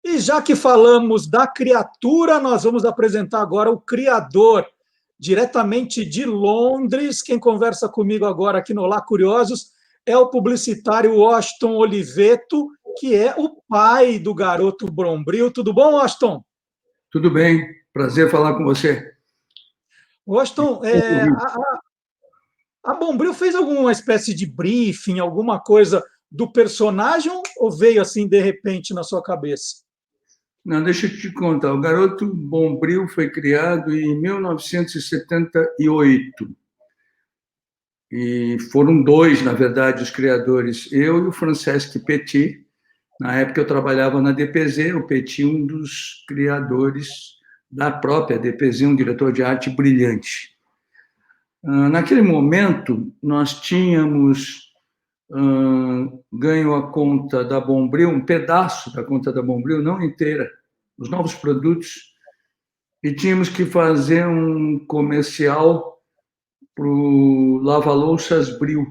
E já que falamos da criatura, nós vamos apresentar agora o criador, diretamente de Londres. Quem conversa comigo agora aqui no Olá Curiosos é o publicitário Washington Oliveto, que é o pai do garoto Bombril. Tudo bom, Washington? Tudo bem, prazer falar com você. Washington, a Bombril fez alguma espécie de briefing, alguma coisa do personagem ou veio assim de repente na sua cabeça? Não, deixa eu te contar. O Garoto Bombril foi criado em 1978. E foram dois, na verdade, os criadores, eu e o Francesc Petit. Na época eu trabalhava na DPZ, o Petit, um dos criadores da própria DPZ, um diretor de arte brilhante. Naquele momento, nós tínhamos ganho a conta da Bombril, um pedaço da conta da Bombril, não inteira, os novos produtos, e tínhamos que fazer um comercial para o Lava-Louças Bril.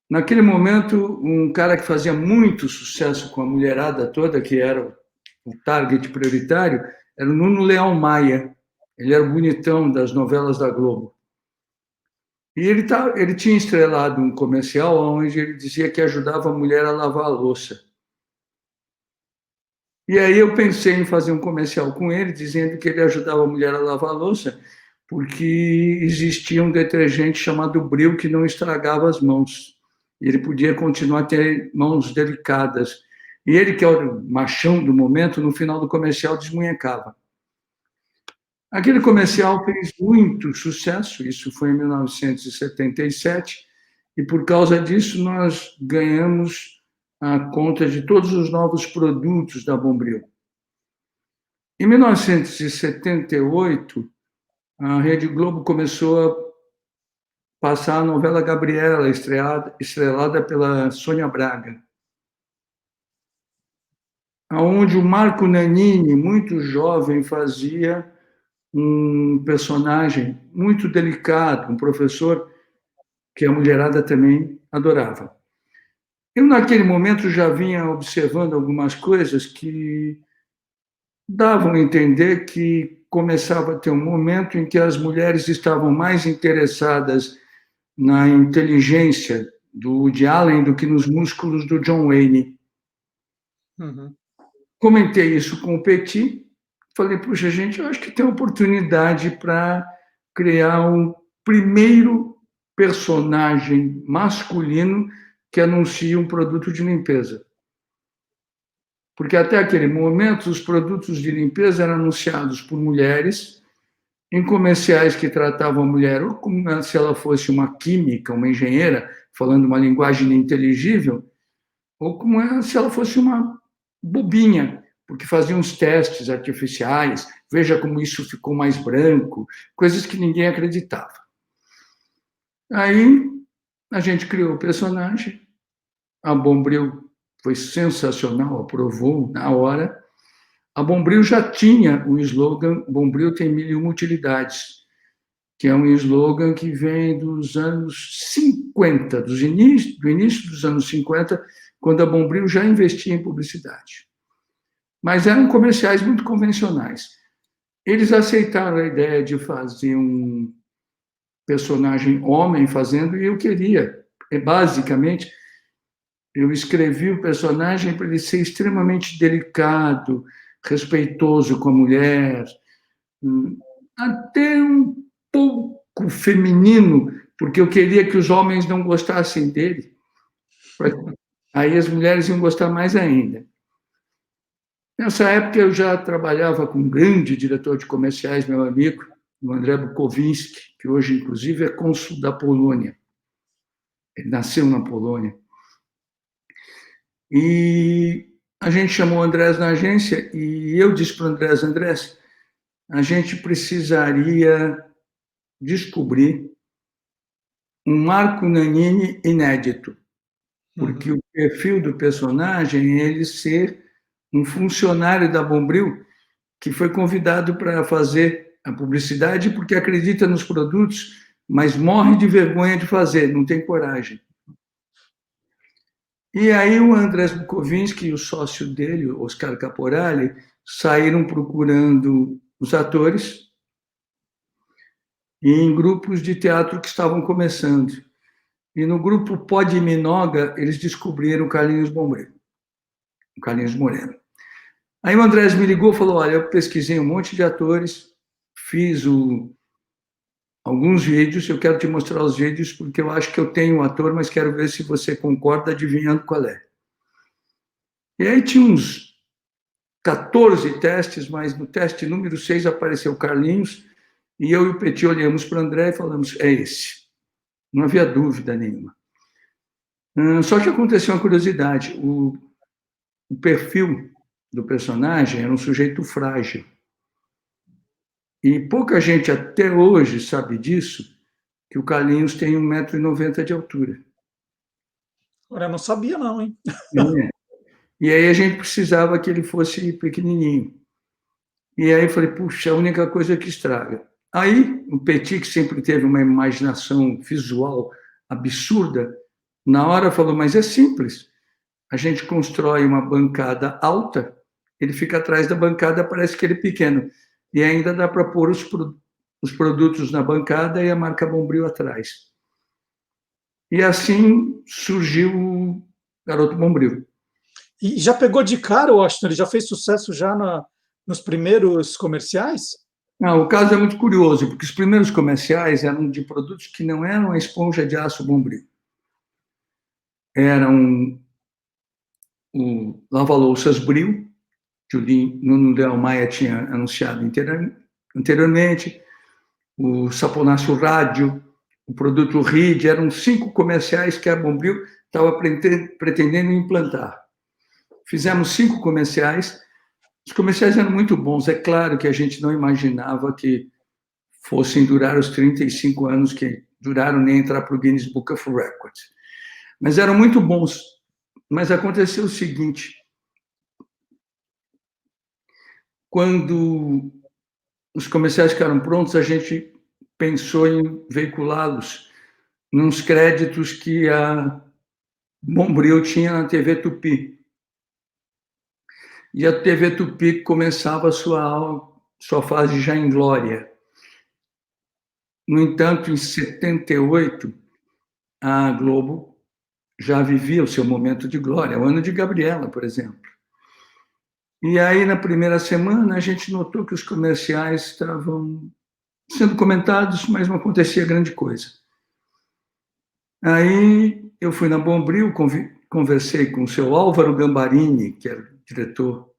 Naquele momento, um cara que fazia muito sucesso com a mulherada toda, que era o target prioritário, era o Nuno Leão Maia. Ele era o bonitão das novelas da Globo. E ele tinha estrelado um comercial onde ele dizia que ajudava a mulher a lavar a louça. E aí eu pensei em fazer um comercial com ele, dizendo que ele ajudava a mulher a lavar a louça, porque existia um detergente chamado Bril que não estragava as mãos. Ele podia continuar a ter mãos delicadas. E ele, que é o machão do momento, no final do comercial desmunhecava. Aquele comercial fez muito sucesso, isso foi em 1977, e por causa disso nós ganhamos a conta de todos os novos produtos da Bombril. Em 1978, a Rede Globo começou a passar a novela Gabriela, estrelada pela Sônia Braga, onde o Marco Nanini, muito jovem, fazia um personagem muito delicado, um professor que a mulherada também adorava. Eu, naquele momento, já vinha observando algumas coisas que davam a entender que começava a ter um momento em que as mulheres estavam mais interessadas na inteligência do Woody Allen do que nos músculos do John Wayne. Uhum. Comentei isso com o Petit, falei, puxa, gente, eu acho que tem oportunidade para criar um primeiro personagem masculino que anuncia um produto de limpeza. Porque até aquele momento, os produtos de limpeza eram anunciados por mulheres em comerciais que tratavam a mulher ou como se ela fosse uma química, uma engenheira, falando uma linguagem inteligível, ou como se ela fosse uma bobinha, porque faziam os testes artificiais, veja como isso ficou mais branco, coisas que ninguém acreditava. Aí a gente criou o personagem, a Bombril foi sensacional, aprovou na hora. A Bombril já tinha o slogan Bombril tem 1001 utilidades, que é um slogan que vem dos anos 50, do início dos anos 50, quando a Bombril já investia em publicidade. Mas eram comerciais muito convencionais. Eles aceitaram a ideia de fazer um personagem homem fazendo, e eu queria. Basicamente, eu escrevi o personagem para ele ser extremamente delicado, respeitoso com a mulher, até um pouco feminino, porque eu queria que os homens não gostassem dele. Aí as mulheres iam gostar mais ainda. Nessa época eu já trabalhava com um grande diretor de comerciais, meu amigo, o André Bukovinski, que hoje, inclusive, é cônsul da Polônia. Ele nasceu na Polônia. E a gente chamou o Andrés na agência e eu disse para o Andrés, a gente precisaria descobrir um Marco Nanini inédito, porque o perfil do personagem é ele ser um funcionário da Bombril que foi convidado para fazer a publicidade porque acredita nos produtos, mas morre de vergonha de fazer, não tem coragem. E aí o Andrés Bukovinski e o sócio dele, Oscar Caporali, saíram procurando os atores em grupos de teatro que estavam começando. E no grupo Pó de Minoga, eles descobriram o Carlinhos Bombril, o Carlinhos Moreno. Aí o Andrés me ligou e falou: olha, eu pesquisei um monte de atores, fiz alguns vídeos, eu quero te mostrar os vídeos porque eu acho que eu tenho um ator, mas quero ver se você concorda adivinhando qual é. E aí tinha uns 14 testes, mas no teste número 6 apareceu o Carlinhos, e eu e o Petit olhamos para o André e falamos: é esse. Não havia dúvida nenhuma. Só que aconteceu uma curiosidade: o perfil do personagem era um sujeito frágil. E pouca gente até hoje sabe disso, que o Carlinhos tem 1,90 m de altura. Agora, eu não sabia não, hein? É. E aí a gente precisava que ele fosse pequenininho. E aí eu falei, puxa, a única coisa que estraga. Aí o Petit, que sempre teve uma imaginação visual absurda, na hora falou, mas é simples. A gente constrói uma bancada alta, ele fica atrás da bancada, parece que ele é pequeno. E ainda dá para pôr os produtos na bancada e a marca Bombril atrás. E assim surgiu o Garoto Bombril. E já pegou de cara, Washington? Ele já fez sucesso já nos primeiros comerciais? Não, o caso é muito curioso, porque os primeiros comerciais eram de produtos que não eram a esponja de aço Bombril. Eram o lava-louças Bril, que o Nuno Leal Maia tinha anunciado anteriormente, o saponáceo Rádio, o produto Ride, eram 5 comerciais que a Bombril estava pretendendo implantar. Fizemos 5 comerciais, os comerciais eram muito bons, é claro que a gente não imaginava que fossem durar os 35 anos que duraram, nem entrar para o Guinness Book of Records. Mas eram muito bons. Mas aconteceu o seguinte, quando os comerciais ficaram prontos, a gente pensou em veiculá-los nos créditos que a Bombril tinha na TV Tupi. E a TV Tupi começava a sua fase já em glória. No entanto, em 78, a Globo já vivia o seu momento de glória, o ano de Gabriela, por exemplo. E aí, na primeira semana, a gente notou que os comerciais estavam sendo comentados, mas não acontecia grande coisa. Aí eu fui na Bombril, conversei com o seu Álvaro Gambarini, que era o diretor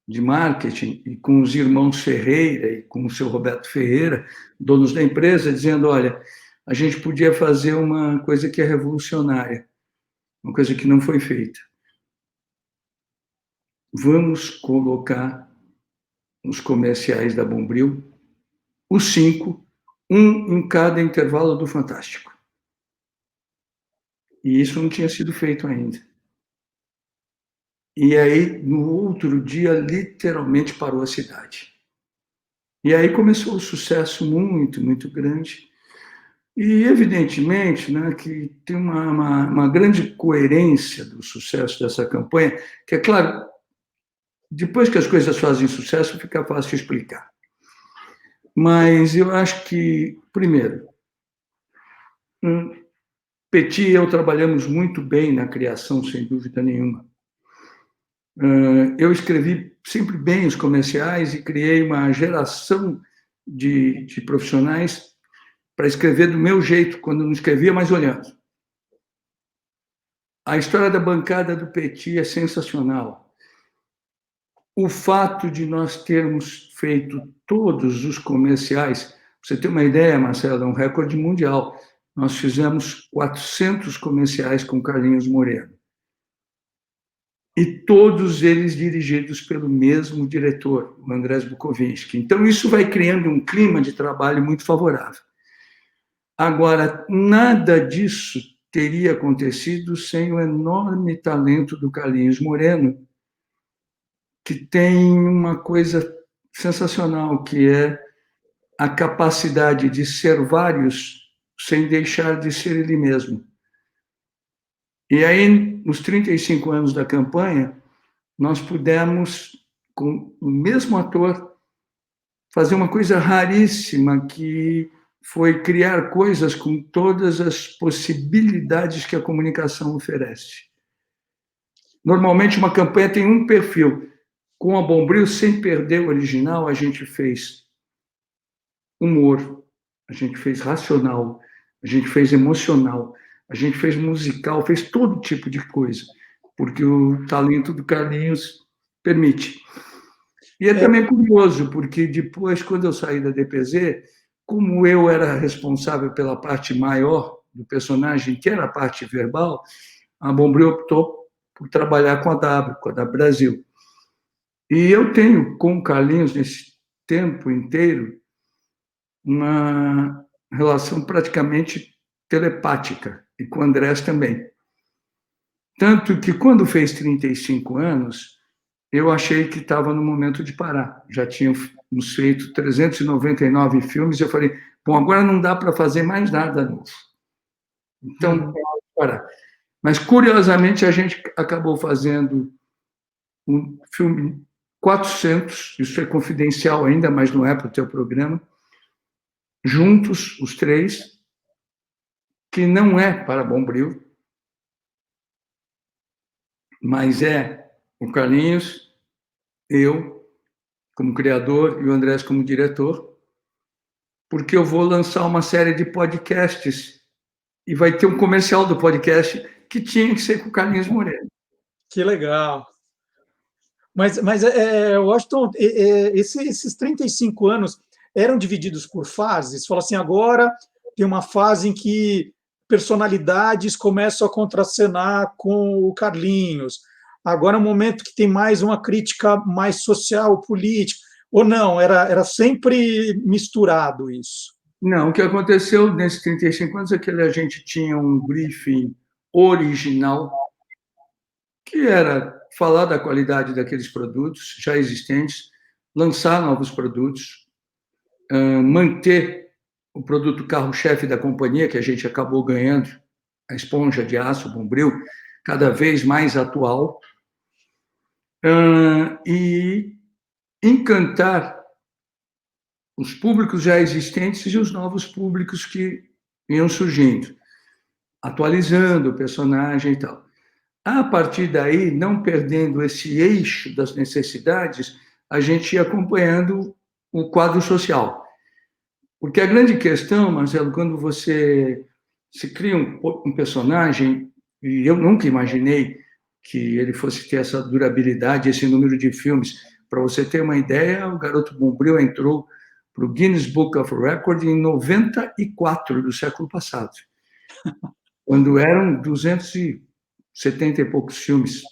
de marketing, e com os irmãos Ferreira e com o seu Roberto Ferreira, donos da empresa, dizendo, olha, a gente podia fazer uma coisa que é revolucionária, uma coisa que não foi feita. Vamos colocar nos comerciais da Bombril os 5, um em cada intervalo do Fantástico. E isso não tinha sido feito ainda. E aí, no outro dia, literalmente parou a cidade. E aí começou um sucesso muito, muito grande. E, evidentemente, né, que tem uma grande coerência do sucesso dessa campanha, que, é claro, depois que as coisas fazem sucesso, fica fácil explicar. Mas eu acho que, primeiro, Petit e eu trabalhamos muito bem na criação, sem dúvida nenhuma. Eu escrevi sempre bem os comerciais e criei uma geração de profissionais para escrever do meu jeito, quando não escrevia, mas olhando. A história da bancada do Petit é sensacional. O fato de nós termos feito todos os comerciais, para você ter uma ideia, Marcelo, é um recorde mundial. Nós fizemos 400 comerciais com Carlinhos Moreno. E todos eles dirigidos pelo mesmo diretor, o Andrés Bukovinski. Então, isso vai criando um clima de trabalho muito favorável. Agora, nada disso teria acontecido sem o enorme talento do Carlinhos Moreno, que tem uma coisa sensacional, que é a capacidade de ser vários sem deixar de ser ele mesmo. E aí, nos 35 anos da campanha, nós pudemos, com o mesmo ator, fazer uma coisa raríssima, que foi criar coisas com todas as possibilidades que a comunicação oferece. Normalmente, uma campanha tem um perfil. Com a Bombril, sem perder o original, a gente fez humor, a gente fez racional, a gente fez emocional, a gente fez musical, fez todo tipo de coisa, porque o talento do Carlinhos permite. E é também curioso, porque depois, quando eu saí da DPZ, como eu era responsável pela parte maior do personagem, que era a parte verbal, a Bombril optou por trabalhar com a W Brasil. E eu tenho, com o Carlinhos, nesse tempo inteiro, uma relação praticamente telepática, e com o Andrés também. Tanto que, quando fez 35 anos, eu achei que estava no momento de parar. Já tínhamos feito 399 filmes, e eu falei, bom, agora não dá para fazer mais nada novo. Então, parar. Mas, curiosamente, a gente acabou fazendo um filme 400, isso é confidencial ainda, mas não é para o teu programa, juntos, os três, que não é para Bombril, mas é o Carlinhos, eu, como criador, e o Andrés como diretor, porque eu vou lançar uma série de podcasts e vai ter um comercial do podcast que tinha que ser com o Carlinhos Moreno. Que legal. Mas Washington, esses 35 anos eram divididos por fases? Fala assim, agora tem uma fase em que personalidades começam a contracenar com o Carlinhos. Agora é um momento que tem mais uma crítica mais social, política. Ou não? Era sempre misturado isso? Não, o que aconteceu nesses 35 anos é que a gente tinha um briefing original, que era falar da qualidade daqueles produtos já existentes, lançar novos produtos, manter o produto carro-chefe da companhia, que a gente acabou ganhando, a esponja de aço Bombril, cada vez mais atual, e encantar os públicos já existentes e os novos públicos que iam surgindo, atualizando o personagem e tal. A partir daí, não perdendo esse eixo das necessidades, a gente ia acompanhando o quadro social. Porque a grande questão, Marcelo, quando você se cria um personagem, e eu nunca imaginei que ele fosse ter essa durabilidade, esse número de filmes. Para você ter uma ideia, o Garoto Bombril entrou para o Guinness Book of Records em 94 do século passado, quando eram 270 e poucos filmes,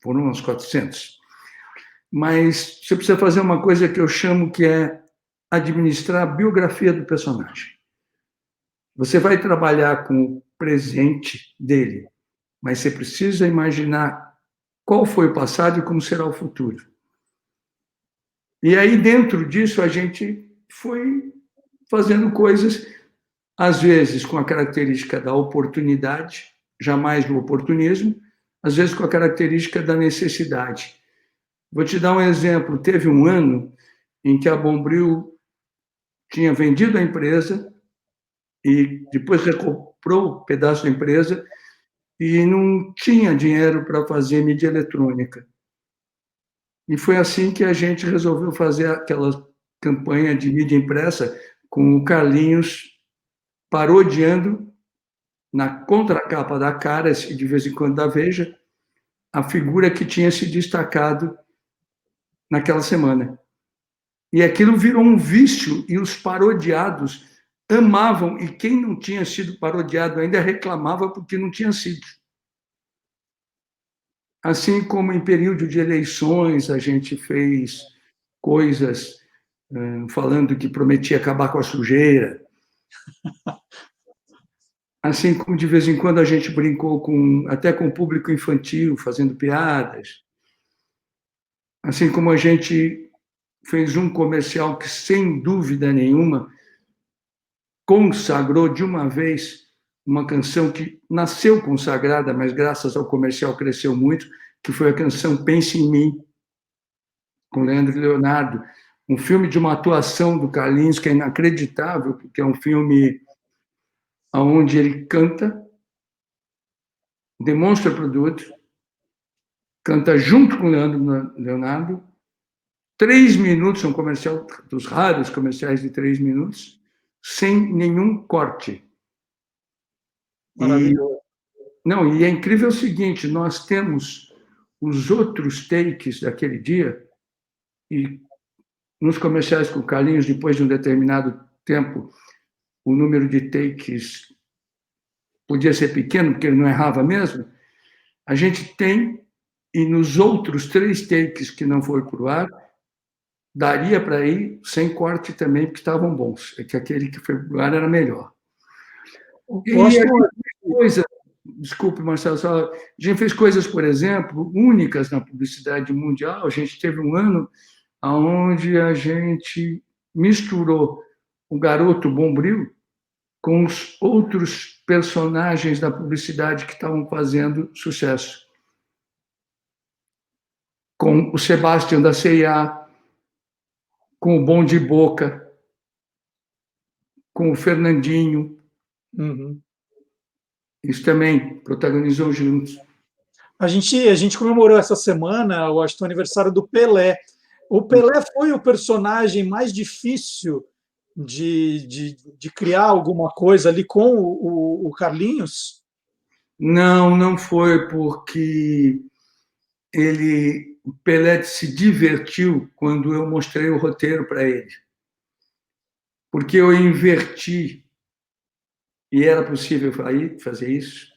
foram uns 400. Mas você precisa fazer uma coisa que eu chamo que é administrar a biografia do personagem. Você vai trabalhar com o presente dele, mas você precisa imaginar qual foi o passado e como será o futuro. E aí, dentro disso, a gente foi fazendo coisas, às vezes com a característica da oportunidade, jamais do oportunismo, às vezes com a característica da necessidade. Vou te dar um exemplo. Teve um ano em que a Bombril tinha vendido a empresa e depois recomprou um pedaço da empresa e não tinha dinheiro para fazer mídia eletrônica. E foi assim que a gente resolveu fazer aquela campanha de mídia impressa com o Carlinhos parodiando na contracapa da Caras e de vez em quando da Veja a figura que tinha se destacado naquela semana. E aquilo virou um vício e os parodiados amavam, e quem não tinha sido parodiado ainda reclamava porque não tinha sido. Assim como em período de eleições a gente fez coisas falando que prometia acabar com a sujeira. Assim como de vez em quando a gente brincou até com o público infantil, fazendo piadas. Assim como a gente fez um comercial que, sem dúvida nenhuma, consagrou de uma vez uma canção que nasceu consagrada, mas graças ao comercial cresceu muito, que foi a canção Pense em Mim, com Leandro e Leonardo, um filme de uma atuação do Carlinhos que é inacreditável, porque é um filme onde ele canta, demonstra produto, canta junto com o Leandro e Leonardo, 3 minutos, um comercial dos raros comerciais de 3 minutos, sem nenhum corte. Maravilhoso. E é incrível o seguinte, nós temos os outros takes daquele dia, e nos comerciais com o Carlinhos, depois de um determinado tempo, o número de takes podia ser pequeno, porque ele não errava mesmo, a gente tem, e nos outros 3 takes que não foram para o ar, daria para ir sem corte também, porque estavam bons. É que aquele que foi para o ar era melhor. E a gente fez coisas, desculpe, Marcelo, a gente fez coisas, por exemplo, únicas na publicidade mundial. A gente teve um ano onde a gente misturou o Garoto Bombril com os outros personagens da publicidade que estavam fazendo sucesso. Com o Sebastião da C&A, com o Bom de Boca, com o Fernandinho. Uhum. Isso também protagonizou juntos. A gente comemorou essa semana, eu acho, o aniversário do Pelé. O Pelé foi o personagem mais difícil de criar alguma coisa ali com o Carlinhos? Não, não foi, porque o Pelé se divertiu quando eu mostrei o roteiro para ele. Porque eu inverti, e era possível fazer isso.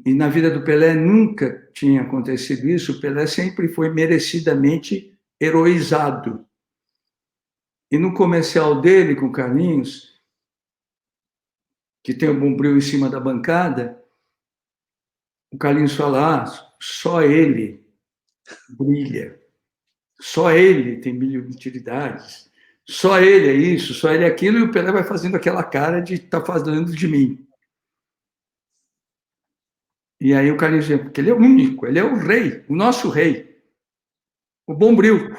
E na vida do Pelé nunca tinha acontecido isso. O Pelé sempre foi merecidamente heroizado. E no comercial dele com o Carlinhos, que tem o Bombril em cima da bancada, o Carlinhos fala: só ele brilha, só ele tem mil utilidades, só ele é isso, só ele é aquilo, e o Pelé vai fazendo aquela cara de estar falando de mim. E aí o Carlinhos diz, porque ele é o único, ele é o rei, o nosso rei, o Bombril.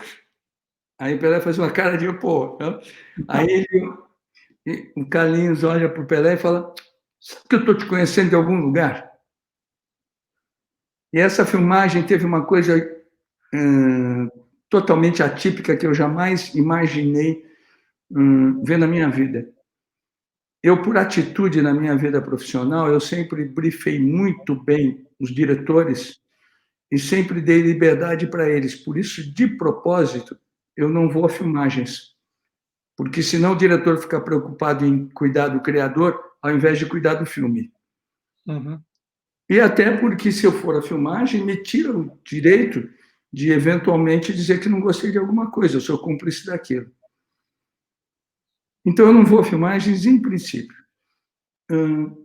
Aí o Pelé faz uma cara de pô. Aí o Carlinhos olha para o Pelé e fala: sabe que eu estou te conhecendo de algum lugar? E essa filmagem teve uma coisa totalmente atípica que eu jamais imaginei ver na minha vida. Eu, por atitude na minha vida profissional, eu sempre briefei muito bem os diretores e sempre dei liberdade para eles. Por isso, de propósito, eu não vou a filmagens. Porque senão o diretor fica preocupado em cuidar do criador ao invés de cuidar do filme. Uhum. E até porque, se eu for a filmagem, me tira o direito de, eventualmente, dizer que não gostei de alguma coisa, eu sou cúmplice daquilo. Então, eu não vou a filmagens, em princípio.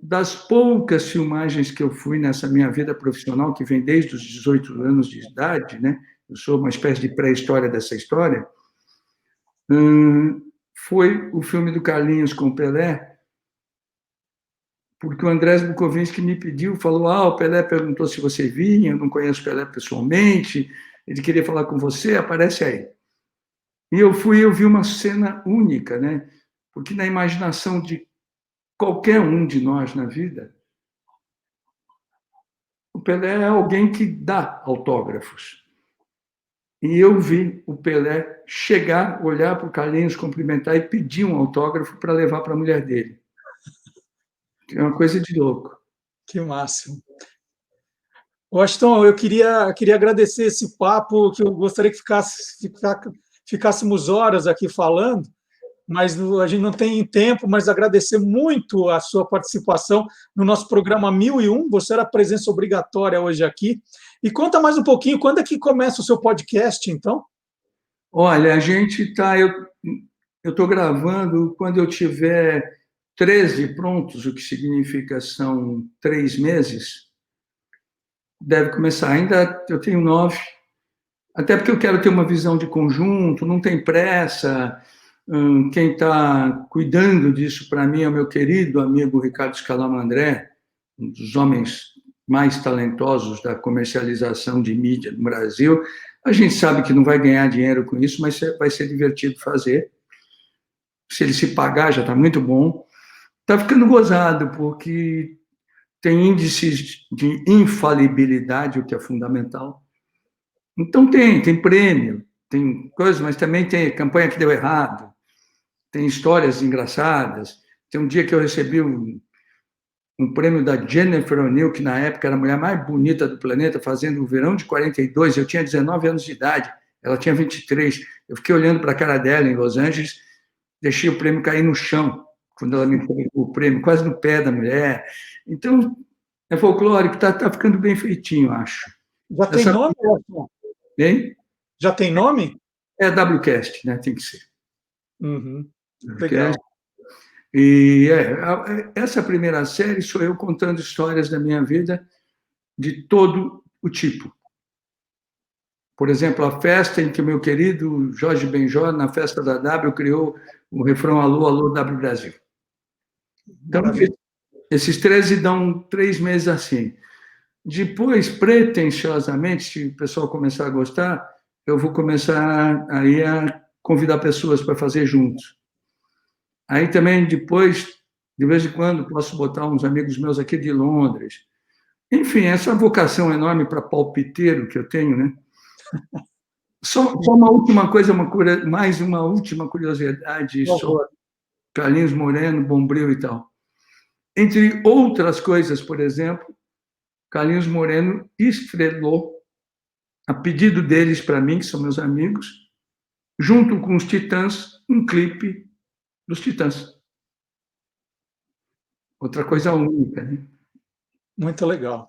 Das poucas filmagens que eu fui nessa minha vida profissional, que vem desde os 18 anos de idade, né? Eu sou uma espécie de pré-história dessa história, foi o filme do Carlinhos com o Pelé, porque o Andrés Bukovinski me pediu, falou: o Pelé perguntou se você vinha, eu não conheço o Pelé pessoalmente, ele queria falar com você, aparece aí. E eu vi uma cena única, né? Porque na imaginação de qualquer um de nós na vida, o Pelé é alguém que dá autógrafos. E eu vi o Pelé chegar, olhar para o Carlinhos, cumprimentar e pedir um autógrafo para levar para a mulher dele. É uma coisa de louco. Que máximo. Washington, eu queria agradecer esse papo, que eu gostaria que ficássemos horas aqui falando, mas a gente não tem tempo, mas agradecer muito a sua participação no nosso programa 1001, você era presença obrigatória hoje aqui. E conta mais um pouquinho, quando é que começa o seu podcast, então? Olha, a gente está... Eu estou gravando quando eu tiver 13 prontos, o que significa são 3 meses. Deve começar. Ainda eu tenho 9, até porque eu quero ter uma visão de conjunto, não tem pressa. Quem está cuidando disso para mim é o meu querido amigo Ricardo Scalamandré, um dos homens mais talentosos da comercialização de mídia no Brasil. A gente sabe que não vai ganhar dinheiro com isso, mas vai ser divertido fazer. Se ele se pagar, já está muito bom. Está ficando gozado, porque tem índices de infalibilidade, o que é fundamental. Então tem prêmio, tem coisas, mas também tem campanha que deu errado, tem histórias engraçadas. Tem um dia que eu recebi um prêmio da Jennifer O'Neill, que na época era a mulher mais bonita do planeta, fazendo o verão de 42, eu tinha 19 anos de idade, ela tinha 23. Eu fiquei olhando para a cara dela em Los Angeles, deixei o prêmio cair no chão, quando ela me entregou o prêmio, quase no pé da mulher. Então, é folclórico, está ficando bem feitinho, acho. Já tem nome, Washington? Hein? Já tem nome? É WCast, né? Tem que ser. Uhum. Legal. E essa primeira série sou eu contando histórias da minha vida de todo o tipo. Por exemplo, a festa em que o meu querido Jorge Benjor, na festa da W, criou o refrão Alô, Alô, W Brasil. Então, esses 13 dão 3 meses assim. Depois, pretensiosamente, se o pessoal começar a gostar, eu vou começar aí a convidar pessoas para fazer juntos. Aí também, depois, de vez em quando, posso botar uns amigos meus aqui de Londres. Enfim, essa vocação enorme para palpiteiro que eu tenho, né? Só uma última coisa, mais uma última curiosidade sobre Carlinhos Moreno, Bombril e tal. Entre outras coisas, por exemplo, Carlinhos Moreno estrelou, a pedido deles para mim, que são meus amigos, junto com os Titãs, um clipe dos Titãs. Outra coisa única, né? Muito legal.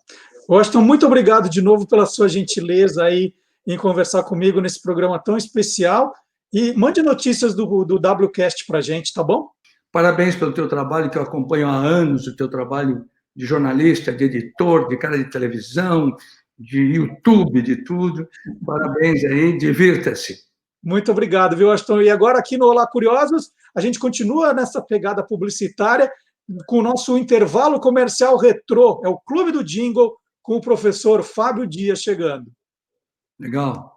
Washington, muito obrigado de novo pela sua gentileza aí em conversar comigo nesse programa tão especial. E mande notícias do WCast para a gente, tá bom? Parabéns pelo teu trabalho, que eu acompanho há anos, o teu trabalho de jornalista, de editor, de cara de televisão, de YouTube, de tudo. Parabéns aí, divirta-se. Muito obrigado, viu, Washington? E agora aqui no Olá Curiosos, a gente continua nessa pegada publicitária com o nosso intervalo comercial retrô, é o Clube do Jingle, com o professor Fábio Dias chegando. Legal.